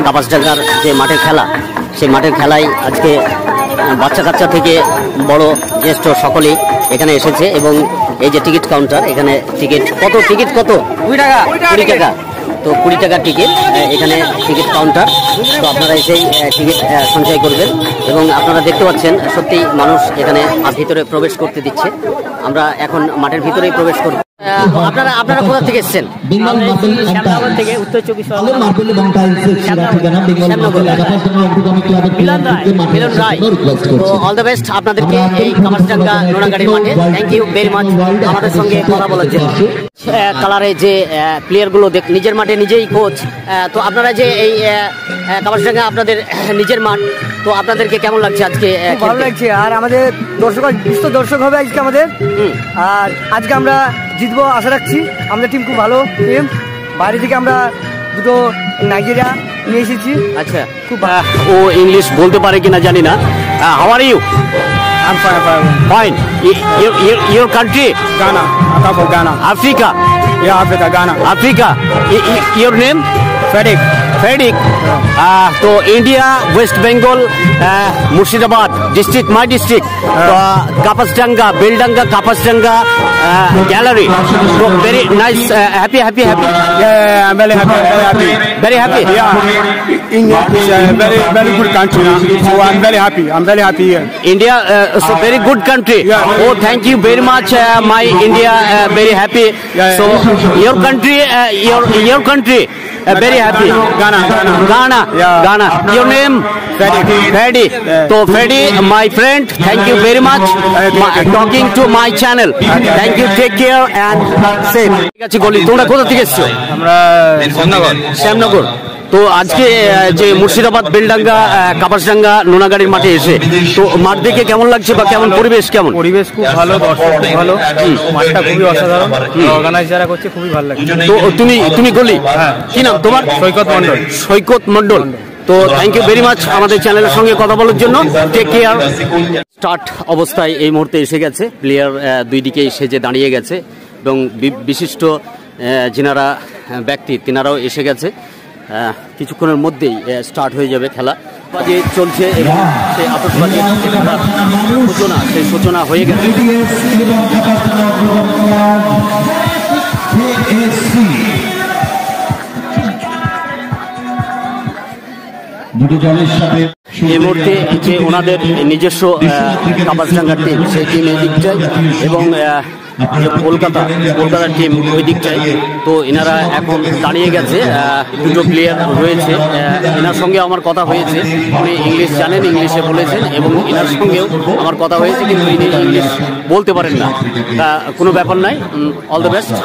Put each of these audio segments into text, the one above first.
কাপাসডাঙ্গার যে মাঠের খেলা, সেই মাঠের খেলায় আজকে বাচ্চা কাচ্চা থেকে বড় জ্যেষ্ঠ সকলেই এখানে এসেছে। এবং এই যে টিকিট কাউন্টার, এখানে টিকিট কত 20 টাকা। তো 20 টাকার টিকিট, এখানে টিকিট কাউন্টার। তো আপনারা এসেই টিকিট সঞ্চয় করবেন। এবং আপনারা দেখতে পাচ্ছেন সত্যি মানুষ এখানে ভিতরে প্রবেশ করতে দিচ্ছে। আমরা এখন মাঠের ভিতরেই প্রবেশ করব। আপনারা কোথা থেকে এসেছেন? শ্যামনগর থেকে, উত্তর 24 পরগনা। মিলন রায়। তো অল দ্য বেস্ট আপনাদেরকে এই কাপাসডাঙ্গা নোনাগাড়ির মাঠে। থ্যাংক ইউ ভেরি মাচ আমাদের সঙ্গে কথা বলার জন্য। কালারে যে প্লেয়ারগুলো নিজের মাঠে নিজেই কোচ। তো আপনারা যে এই কাপাসডাঙ্গা আপনাদের নিজের মাঠ, তো আপনাদেরকে কেমন লাগছে আজকে? ভালো লাগছে। আর আমাদের দর্শক হবে আজকে আমাদের। আর আজকে আমরা জিতবো আশা রাখছি। আমাদের টিম খুব ভালো টিম। বাইরে থেকে আমরা দুটো নাইজেরিয়া নিয়ে এসেছি। আচ্ছা, খুব ও ইংলিশ বলতে পারে কিনা জানি না। How are you? I'm fine. Your country? Ghana. I come from Ghana. Africa? Yeah, Africa, Ghana. Africa. Your name? Fedik. तो India, West Bengal, Murshidabad district, my district, Kapasdanga, Beldanga, Kapasdanga gallery. So very nice, happy. Yeah, I'm very happy. Very happy. Yeah. India is a very good country. So I'm very happy here. India, so very good country. Yeah. Oh, thank you very much, my India, very happy. Yeah. So your country, your country. Very happy. Ghana. Yeah. Ghana. Your name? Freddy. So Freddy, my friend, thank you very much talking to my channel. Thank you. Take care and safe. ঠিক আছে গলি, তোমরা কোথা থেকে এসছো? আমরা শ্যামনগর। তো আজকে যে মুর্শিদাবাদ, বেলডাঙ্গা, কাপাসডাঙ্গা নোনাগাড়ির মাঠে এসে তো মাঠ দেখে কেমন লাগছে বা কেমন পরিবেশ? পরিবেশ খুব ভালো, দর্শক খুব ভালো, মাঠটা খুবই অসাধারণ, অর্গানাইজ যারা করছে খুবই ভালো লাগছে। তো তুমি গলি, কি নাম তোমার? সৈকত মন্ডল। তো থ্যাংক ইউ ভেরি মাচ আমাদের চ্যানেলের সঙ্গে কথা বলার জন্য। Take care. স্টার্ট অবস্থায় এই মুহূর্তে এসে গেছে। প্লেয়ার দুই দিকেই সেজে দাঁড়িয়ে গেছে এবং বিশিষ্ট যিনারা ব্যক্তি তিনারাও এসে গেছে। কিছুক্ষণের মধ্যেই স্টার্ট হয়ে যাবে খেলা। বাজে চলছে এবং সেই আতশবাজির সূচনা হয়ে গেছে। এই মুহূর্তে যে ওনাদের নিজস্ব কাপাসডাঙ্গার টিম, সেই টিম এই দিকটায় এবং কলকাতার টিম ওই দিকটায়। তো এনারা এখন দাঁড়িয়ে গেছে। দুটো প্লেয়ার রয়েছে, এনার সঙ্গে আমার কথা হয়েছে। উনি ইংলিশ জানেন, ইংলিশে বলেছেন এবং এনার সঙ্গেও আমার কথা হয়েছে, কিন্তু ইনি ইংলিশ বলতে পারেন না। তা কোনো ব্যাপার নাই। All the best.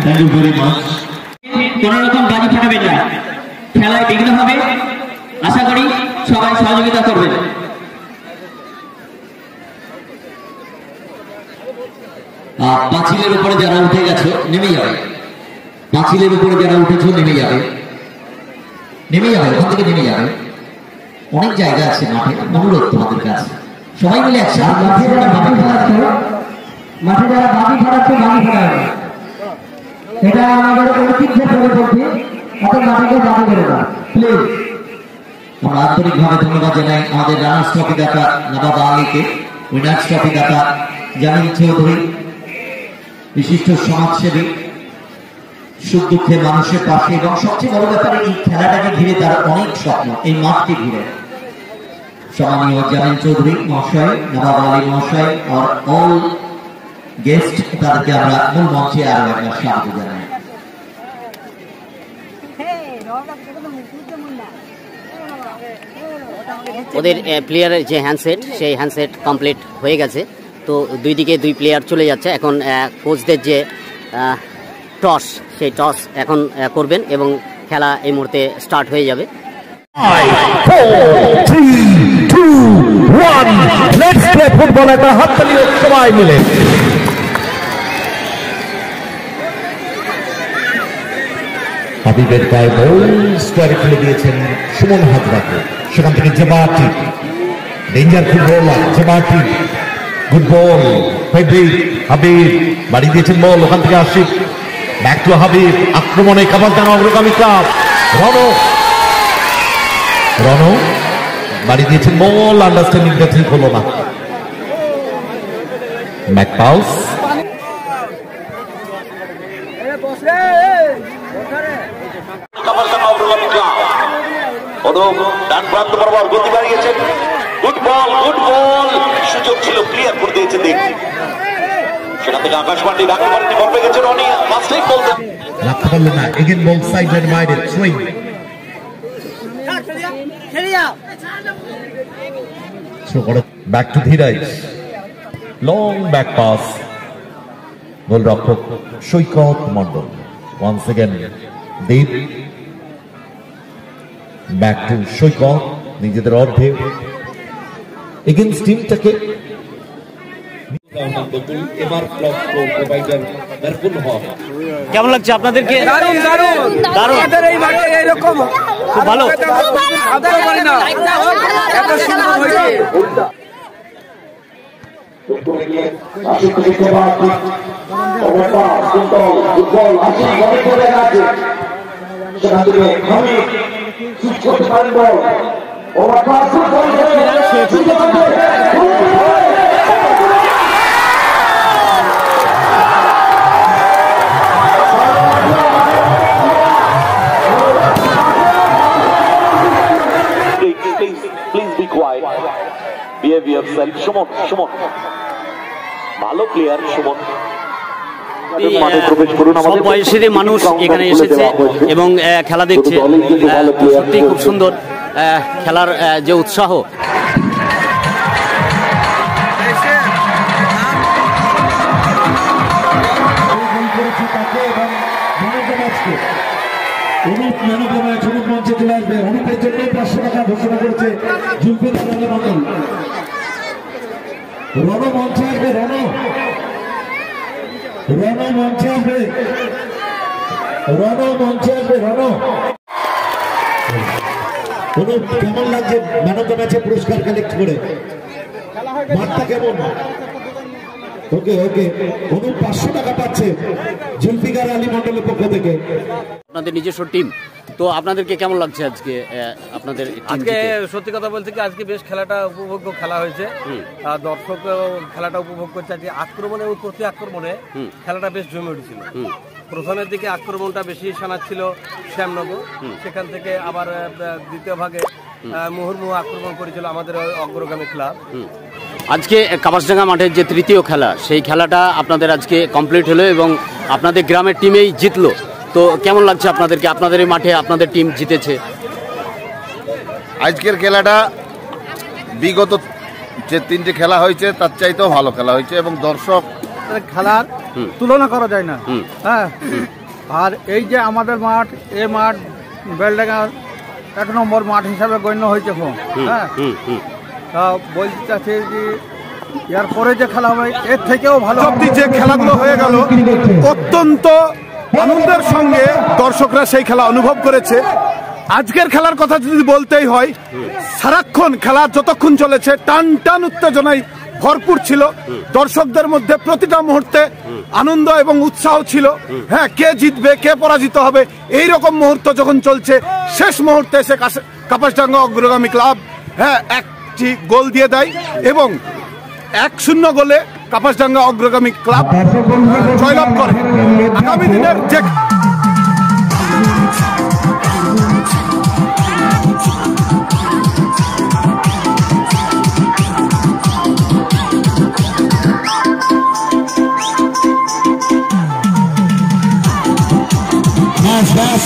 Thank you very much. কোন রকম বাজি ফাটাবেন না, খেলায় বিঘ্ন হবে। আশা করি সবাই সহযোগিতা করবেন। পাঁচিলের উপরে যারা উঠে গেছে নেমে যাবে। পাঁচিলের উপরে যারা উঠেছো নেমে যাবে, ওখান থেকে নেমে যাবে। অনেক জায়গা আছে মাঠে, অনুরোধ তোমাদের কাছে সবাই মিলে একসাথে। মাঠে যারা বাজি ফাটাচ্ছে বাজি ফাটাবে, এটা আমাদের ঐতিহ্যের পরিপন্থী। অত মাটিকে বাজি করে না প্লিজ। আমরা আন্তরিকভাবে ধন্যবাদ জানাই আমাদের রানার্স ট্রফি দাতা নবাব আলীকে, উইনার্স ট্রফি দাতা জামিল চৌধুরী, বিশিষ্ট সমাজসেবী, সুখ দুঃখে মানুষের পাশে, এবং সবচেয়ে বড় ব্যাপার এই খেলাটাকে ঘিরে তার অনেক স্বপ্ন, এই মাঠকে ঘিরে। সম্মানীয় জামিল চৌধুরী মহাশয়, নবাব আলী মহাশয়, আর অল গেস্ট তাদেরকে আমরা মূল মঞ্চে আরো একবার স্বাগত জানাই। ওদের প্লেয়ারের যে হ্যান্ডসেট সেই হ্যান্ডসেট কমপ্লিট হয়ে গেছে। তো দুই দিকে দুই প্লেয়ার চলে যাচ্ছে। এখন কোচদের যে টস সেই টস এখন করবেন এবং খেলা এই মুহূর্তে স্টার্ট হয়ে যাবে। 5, 4, 3, 2, 1, let's play football একটা হাততালি সবাই মিলে। হাবিবের গায়ে বল স্কোয়ারে ফেলে দিয়েছেন সুমন হাজরাকে, সেখান থেকে জেবাটি ডেঞ্জার ফুটবলার জেবাটি, গুড বল হাবিব বাড়ি দিয়েছেন বল, ওখান থেকে আশিক ব্যাক টু হাবিব, আক্রমণে কাবালদান অগ্রগামী ক্লাব রনো বাড়ি দিয়েছেন বল, আন্ডারস্ট্যান্ডিংটা ঠিক হলো না। ম্যাকপাউস ডান প্রান্ত বরাবর গতি বাড়িয়েছেন, গুড বল সুযোগ ছিল, ক্লিয়ার করে দিয়েছে দিক, সেখান থেকে আকাশ পান্ডে আক্রমণটি বল পেয়েছেন, রনি মাস্টাই বল রাখতে পারলো না, এগেন বল সাইডের বাইরে swing, back to Dhiraj, long back pass, গোলরক্ষক Saikat Mondal, once again Deep, back to Saikat নিজেদের অর্ধে এগেইনস্ট টিমটাকে কেমন লাগছে আপনাদেরকে? খুব ভালো। সুমন ভালো প্লেয়ার, সুমন সব বয়সের মানুষ এখানে এসেছে এবং খেলা দেখছে, সত্যি খুব সুন্দর খেলার যে উৎসাহ। মঞ্চে চলে আসবে, অনুপের জন্য 500 টাকা ঘোষণা করেছে জুলফিকার আলী মন্ডল। রণ মঞ্চে আসবে, রণ মঞ্চে আসবে, অনুপ কেমন লাগছে ম্যান অফ দ্য ম্যাচে পুরস্কার কালেক্ট করে? মাঠটা কেমন? ওকে অনুপ 500 টাকা পাচ্ছে জুলফিকার আলী মন্ডলের পক্ষ থেকে। আপনাদের নিজস্ব টিম, তো আপনাদেরকে কেমন লাগছে আজকে আপনাদের? আজকে সত্যি কথা বলতে কি আজকে বেশ খেলাটা উপভোগ্য খেলা হয়েছে, দর্শক খেলাটা উপভোগ করছে। আজকে আক্রমণে এবং প্রতি আক্রমণে খেলাটা বেশ জমে উঠেছিল। প্রথমের দিকে আক্রমণটা বেশি শানাচ্ছিল শ্যামনগর, সেখান থেকে আবার দ্বিতীয় ভাগে মুহুর্মুহু আক্রমণ করেছিল আমাদের অগ্রগামী ক্লাব। আজকে কাপাসডাঙ্গা মাঠের যে তৃতীয় খেলা, সেই খেলাটা আপনাদের আজকে কমপ্লিট হলো এবং আপনাদের গ্রামের টিমেই জিতলো। তো কেমন লাগছে আপনাদেরকে? আপনাদের এই মাঠে আপনাদের টিম জিতেছে। আজকের খেলাটা বিগত যে 3টে খেলা হয়েছে তার চাইতেও ভালো খেলা হয়েছে এবং দর্শক খেলার তুলনা করা যায় না। হ্যাঁ, আর এই যে আমাদের মাঠ, এই মাঠ বেলডাঙ্গার 1 নম্বর মাঠ হিসাবে গণ্য হয়েছে। হ্যাঁ, তা বলতে চাচ্ছি যে এরপরে যে খেলা হবে এর থেকেও ভালো। যে খেলাগুলো হয়ে গেল অত্যন্ত আনন্দের সঙ্গে দর্শকরা সেই খেলা অনুভব করেছে। আজকের খেলার কথা যদি বলতেই হয়, সারাক্ষণ খেলা যতক্ষণ চলেছে টান টান উত্তেজনায় ভরপুর ছিল। দর্শকদের মধ্যে প্রতিটা মুহূর্তে আনন্দ এবং উৎসাহ ছিল। হ্যাঁ, কে জিতবে কে পরাজিত হবে এই রকম মুহূর্ত যখন চলছে, শেষ মুহূর্তে এসে কাপাসডাঙ্গা অগ্রগামী ক্লাব একটি গোল দিয়ে দেয় এবং 1-0 গোলে কাপাসডাঙ্গা অগ্রগামী ক্লাব জয়লাভ করে। আগামী দিনের যে ব্যাস